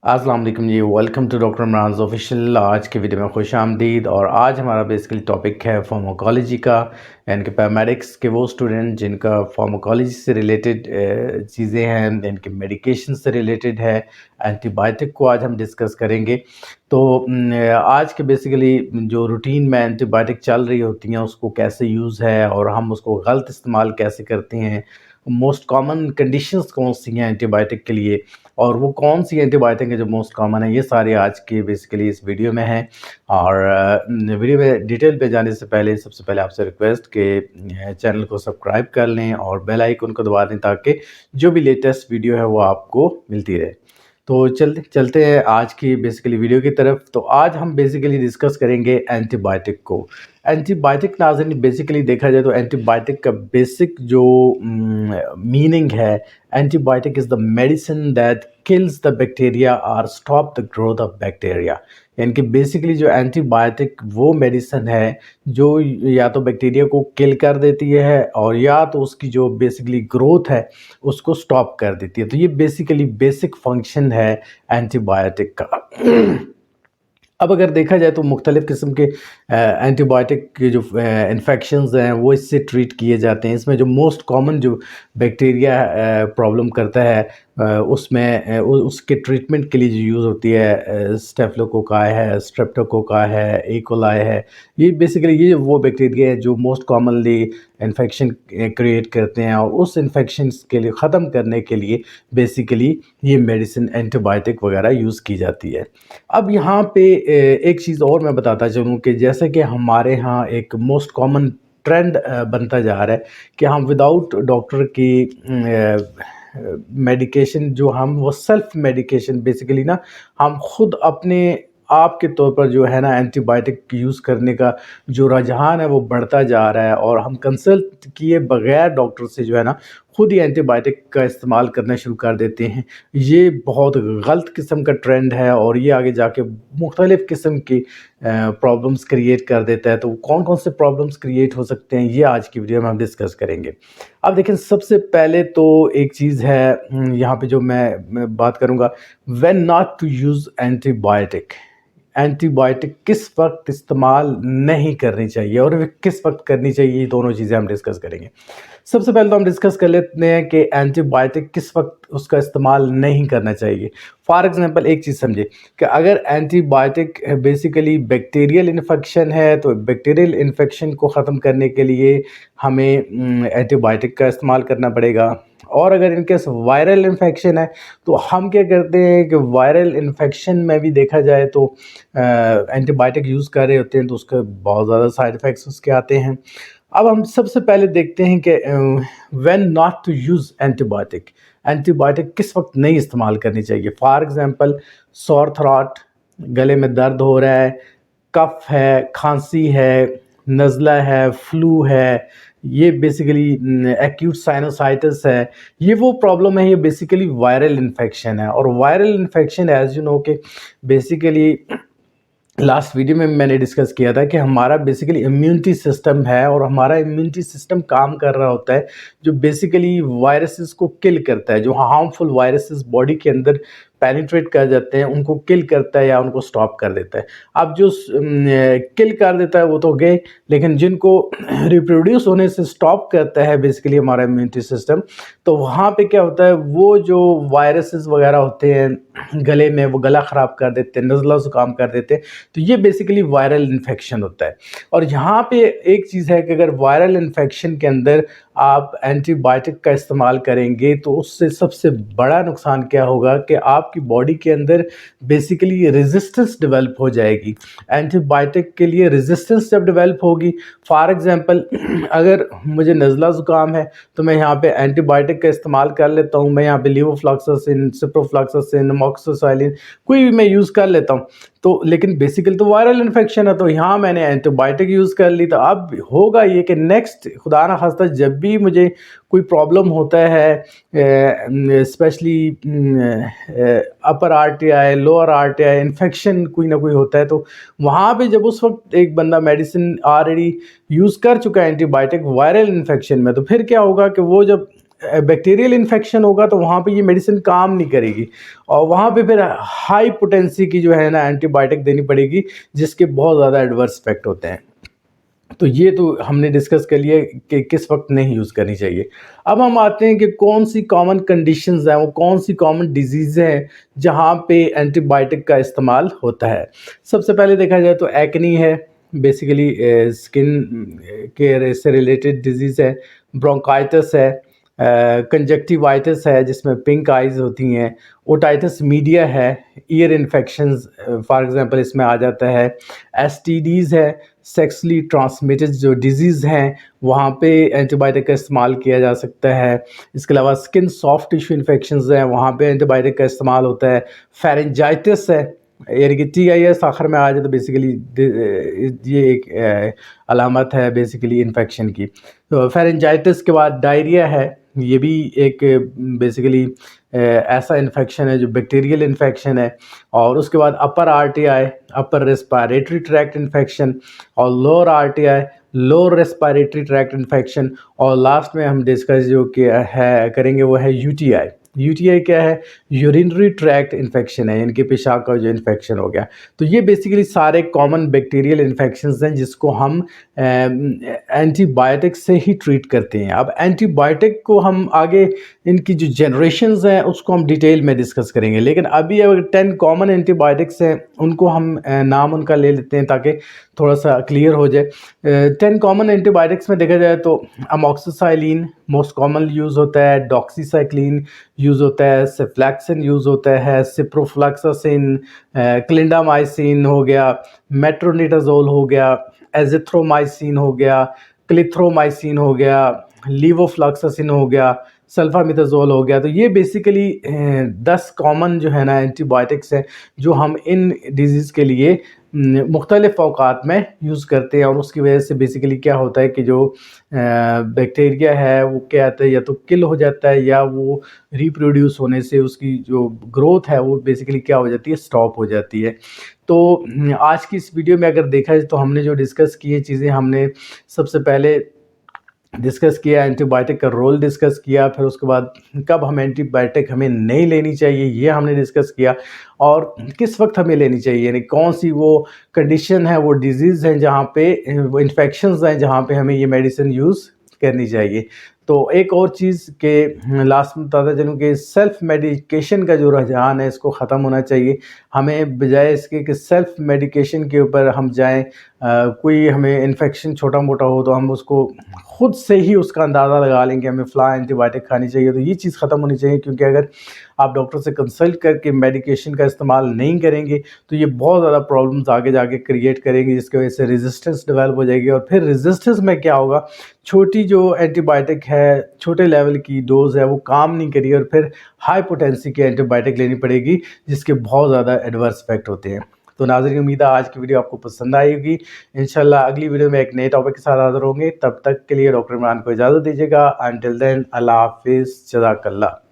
अस्सलाम वालेकुम जी, welcome to doctor Imran official. आज के वीडियो में खुश आमदीद। और आज हमारा बेसिकली टॉपिक है फार्माकोलॉजी का, यानी कि पैरामेडिक्स के वो स्टूडेंट जिनका फार्माकोलॉजी से रिलेटेड चीज़ें हैं, इनके मेडिकेशन से रिलेटेड है। एंटीबायोटिक को आज हम डिस्कस करेंगे। तो आज के बेसिकली जो रूटीन में एंटीबायोटिक चल रही होती हैं उसको कैसे यूज़ है और हम उसको गलत इस्तेमाल कैसे करते हैं, मोस्ट कॉमन कंडीशंस कौन सी हैं एंटीबायोटिक के लिए, और वो कौन सी एंटीबायोटिक है जो मोस्ट कॉमन है, ये सारे आज के बेसिकली इस वीडियो में हैं। और वीडियो में डिटेल पे जाने से पहले सबसे पहले आपसे रिक्वेस्ट कि चैनल को सब्सक्राइब कर लें और बेल आइकन को दबा दें ताकि जो भी लेटेस्ट वीडियो है वो आपको मिलती रहे। तो चलते हैं आज की बेसिकली वीडियो की तरफ। तो आज हम बेसिकली डिस्कस करेंगे एंटीबायोटिक को। एंटीबायोटिक नाज़रीन बेसिकली देखा जाए तो एंटीबायोटिक का बेसिक जो मीनिंग है, antibiotic is the medicine that kills the bacteria और stop the growth of bacteria. यानी कि बेसिकली जो एंटीबायोटिक वो मेडिसिन है जो या तो बैक्टीरिया को किल कर देती है और या तो उसकी जो बेसिकली ग्रोथ है उसको स्टॉप कर देती है। तो ये बेसिकली बेसिक फंक्शन है एंटीबायोटिक का। अब अगर देखा जाए तो मुख्तलिफ़ किस्म के एंटीबायोटिक के जो इन्फेक्शंस हैं वो इससे ट्रीट किए जाते हैं। इसमें जो मोस्ट कॉमन जो बैक्टीरिया प्रॉब्लम करता है उसमें उसके ट्रीटमेंट के लिए जो यूज़ होती है स्टेफिलोकोकाई है, स्ट्रेप्टोकोकाई है, ई कोलाई है। ये बेसिकली ये वो बैक्टीरिया है जो मोस्ट कॉमनली इन्फेक्शन क्रिएट करते हैं और उस इन्फेक्शंस के लिए ख़त्म करने के लिए बेसिकली ये मेडिसिन एंटीबायोटिक वगैरह यूज़ की जाती है। अब यहाँ पे एक चीज़ और मैं बताता चलूँ कि जैसे कि हमारे यहाँ एक मोस्ट कॉमन ट्रेंड बनता जा रहा है कि हम विदाउट डॉक्टर की मेडिकेशन जो हम वो सेल्फ मेडिकेशन बेसिकली ना हम खुद अपने आप के तौर पर जो है ना एंटीबायोटिक यूज़ करने का जो रुझान है वो बढ़ता जा रहा है और हम कंसल्ट किए बगैर डॉक्टर से जो है ना खुद ही एंटीबायोटिक का इस्तेमाल करना शुरू कर देते हैं। ये बहुत गलत किस्म का ट्रेंड है और ये आगे जाके मुख्तलिफ़ किस्म की प्रॉब्लम्स क्रिएट कर देता है। तो कौन कौन से प्रॉब्लम्स क्रिएट हो सकते हैं ये आज की वीडियो में हम डिस्कस करेंगे। अब देखें, सबसे पहले तो एक चीज़ है यहाँ पे जो मैं बात करूँगा, when not to use antibiotic. Antibiotic किस वक्त इस्तेमाल नहीं करनी चाहिए और वे किस वक्त करनी चाहिए, ये दोनों चीज़ें हम डिस्कस करेंगे। सबसे पहले तो हम डिस्कस कर लेते हैं कि एंटीबायोटिक किस वक्त उसका इस्तेमाल नहीं करना चाहिए। फॉर एग्जांपल एक चीज़ समझे कि अगर एंटीबायोटिक बेसिकली बैक्टीरियल इन्फेक्शन है तो बैक्टीरियल इन्फेक्शन को ख़त्म करने के लिए हमें एंटीबायोटिक का इस्तेमाल करना पड़ेगा। और अगर इनकेस वायरल इन्फेक्शन है तो हम क्या करते हैं कि वायरल इन्फेक्शन में भी देखा जाए तो एंटीबायोटिक यूज़ कर रहे होते हैं तो उसके बहुत ज़्यादा साइड इफ़ेक्ट्स उसके आते हैं। अब हम सबसे पहले देखते हैं कि when not to use antibiotic. Antibiotic किस वक्त नहीं इस्तेमाल करनी चाहिए। फॉर एग्ज़ाम्पल सोर थ्रोट, गले में दर्द हो रहा है, कफ़ है, खांसी है, नज़ला है, फ्लू है, ये बेसिकली एक्यूट साइनोसाइटिस है। ये वो प्रॉब्लम है, ये बेसिकली वायरल इन्फेक्शन है। और viral infection as you know कि बेसिकली लास्ट वीडियो में मैंने डिस्कस किया था कि हमारा बेसिकली इम्यूनिटी सिस्टम है और हमारा इम्यूनिटी सिस्टम काम कर रहा होता है जो बेसिकली वायरसेस को किल करता है। जो हार्मफुल वायरसेस बॉडी के अंदर पेनिट्रेट कर जाते हैं उनको किल करता है या उनको स्टॉप कर देता है। अब जो किल कर देता है वो तो गए, लेकिन जिनको रिप्रोड्यूस होने से स्टॉप करता है बेसिकली हमारा इम्यूनिटी सिस्टम, तो वहाँ पे क्या होता है, वो जो वायरसेस वगैरह होते हैं गले में वो गला ख़राब कर देते हैं, नज़ला ज़ुकाम कर देते हैं। तो ये बेसिकली वायरल इन्फेक्शन होता है। और यहाँ पे एक चीज़ है कि अगर वायरल इन्फेक्शन के अंदर आप एंटीबायोटिक का इस्तेमाल करेंगे तो उससे सबसे बड़ा नुकसान क्या होगा कि आपकी बॉडी के अंदर बेसिकली रेजिस्टेंस डेवलप हो जाएगी। एंटीबायोटिक के लिए रेजिस्टेंस जब डेवलप होगी, फॉर एग्जांपल अगर मुझे नज़ला ज़ुकाम है तो मैं यहाँ पे एंटीबायोटिक का इस्तेमाल कर लेता हूँ। मैं यहाँ पे लीवोफ्लॉक्सासिन, सिप्रोफ्लॉक्सासिन, अमोक्सिसिलिन कोई भी मैं यूज़ कर लेता हूँ। तो लेकिन बेसिकली तो वायरल इन्फेक्शन है तो यहाँ मैंने एंटीबायोटिक यूज़ कर ली। तो अब होगा ये कि नेक्स्ट खुदा ना खास्ता जब भी मुझे कोई प्रॉब्लम होता है, स्पेशली अपर आरटीआई, लोअर आरटीआई इन्फेक्शन कोई ना कोई होता है, तो वहाँ पे जब उस वक्त एक बंदा मेडिसिन ऑलरेडी यूज़ कर चुका है एंटीबायोटिक वायरल इन्फेक्शन में, तो फिर क्या होगा कि वो जब बैक्टीरियल इन्फेक्शन होगा तो वहाँ पे ये मेडिसिन काम नहीं करेगी और वहाँ पे फिर हाई पोटेंसी की जो है ना एंटीबायोटिक देनी पड़ेगी, जिसके बहुत ज़्यादा एडवर्स इफेक्ट होते हैं। तो ये तो हमने डिस्कस कर लिया कि किस वक्त नहीं यूज़ करनी चाहिए। अब हम आते हैं कि कौन सी कॉमन कंडीशंस हैं, वो कौन सी कॉमन डिजीज़ हैं जहाँ पे एंटीबायोटिक का इस्तेमाल होता है। सबसे पहले देखा जाए तो एक्नी है, बेसिकली स्किन केयर से रिलेटेड डिजीज़ है। ब्रोंकाइटिस है, कंजक्टिवाइटिस है जिसमें पिंक आइज़ होती हैं। ओटाइटिस मीडिया है, ईयर इन्फेक्शंस फॉर एग्ज़ाम्पल इसमें आ जाता है। एसटीडीज़ है, सेक्सुअली ट्रांसमिटेड जो डिजीज़ हैं वहाँ पे एंटीबायोटिक का इस्तेमाल किया जा सकता है। इसके अलावा स्किन सॉफ्ट टिश्यू इन्फेक्शंस हैं, वहाँ पे एंटीबायोटिक का इस्तेमाल होता है। फेरेंजाइटिस है, यानी कि TIS आखिर में आ जाए तो बेसिकली ये एक अलामत है बेसिकली इन्फेक्शन की। तो फेरेंजाइटिस के बाद डायरिया है, ये भी एक बेसिकली ऐसा इन्फेक्शन है जो बैक्टीरियल इन्फेक्शन है। और उसके बाद upper RTI, upper respiratory tract infection, और lower RTI, lower respiratory tract infection, और लास्ट में हम डिस्कस जो किया है करेंगे वो है UTI। UTI क्या है? यूरिनरी ट्रैक्ट इन्फेक्शन है, इनके पेशाब का जो इन्फेक्शन हो गया। तो ये बेसिकली सारे कॉमन बैक्टीरियल इन्फेक्शंस हैं जिसको हम एंटीबायोटिक से ही ट्रीट करते हैं। अब एंटीबायोटिक को हम आगे इनकी जो जनरेशंस हैं उसको हम डिटेल में डिस्कस करेंगे, लेकिन अभी अगर 10 कॉमन एंटीबायोटिक्स हैं उनको हम नाम उनका ले लेते हैं ताकि थोड़ा सा क्लियर हो जाए। 10 कॉमन एंटीबायोटिक्स में देखा जाए तो अमोक्सिसिलिन मोस्ट कॉमन यूज़ होता है, डॉक्सीसाइक्लिन यूज़ होता है, सेफ्लैक्सिन यूज़ होता है, सिप्रोफ्लॉक्सासिन, क्लिंडामाइसिन हो गया, मेट्रोनिडाज़ोल हो गया, एजिथ्रोमाइसिन हो गया, क्लिथ्रोमाइसिन हो गया, लीवोफ्लॉक्सासिन हो गया, सल्फामिथाज़ोल हो गया। तो ये बेसिकली 10 कॉमन जो है ना एंटीबायोटिक्स हैं जो हम इन डिजीज़ के लिए मुख्तलिफ़ औक़ात में यूज़ करते हैं, और उसकी वजह से बेसिकली क्या होता है कि जो बैक्टीरिया है वो क्या होता है, या तो किल हो जाता है या वो रिप्रोड्यूस होने से उसकी जो ग्रोथ है वो बेसिकली क्या हो जाती है, स्टॉप हो जाती है। तो आज की इस वीडियो में अगर देखा जाए तो हमने जो डिस्कस की है चीज़ें, हमने सबसे पहले डिस्कस किया एंटीबायोटिक का रोल डिस्कस किया, फिर उसके बाद कब हम एंटीबायोटिक हमें नहीं लेनी चाहिए ये हमने डिस्कस किया, और किस वक्त हमें लेनी चाहिए, यानी कौन सी वो कंडीशन है, वो डिजीज़ हैं जहाँ पे वो इन्फेक्शंस हैं जहाँ पे हमें ये मेडिसिन यूज़ करनी चाहिए। तो एक और चीज़ के लास्ट में बताता चलूँ कि सेल्फ मेडिकेशन का जो रुझान है इसको ख़त्म होना चाहिए। हमें बजाय इसके कि सेल्फ मेडिकेशन के ऊपर हम जाएँ, कोई हमें इन्फेक्शन छोटा मोटा हो तो हम उसको खुद से ही उसका अंदाज़ा लगा लें कि हमें फ़लाँ एंटीबायोटिक खानी चाहिए। तो ये चीज़ ख़त्म होनी चाहिए, क्योंकि अगर आप डॉक्टर से कंसल्ट करके मेडिकेशन का इस्तेमाल नहीं करेंगे तो ये बहुत ज़्यादा प्रॉब्लम्स आगे जाके क्रिएट करेंगी, जिसकी वजह से रेजिस्टेंस डेवलप हो जाएगी, और फिर रेजिस्टेंस में क्या होगा, छोटी जो एंटीबायोटिक है, छोटे लेवल की डोज़ है वो काम नहीं करेगी, और फिर हाई पोटेंसी की एंटीबायोटिक लेनी पड़ेगी जिसके बहुत ज़्यादा एडवर्स इफेक्ट होते हैं। तो नाज़रीन, उम्मीद है आज की वीडियो आपको पसंद आएगी। इंशाल्लाह अगली वीडियो में एक नए टॉपिक के साथ हाज़िर होंगे। तब तक के लिए डॉक्टर इमरान को इजाज़त दीजिएगा। अंटिल देन, अल्लाह हाफ़िज़, जज़ाकल्लाह।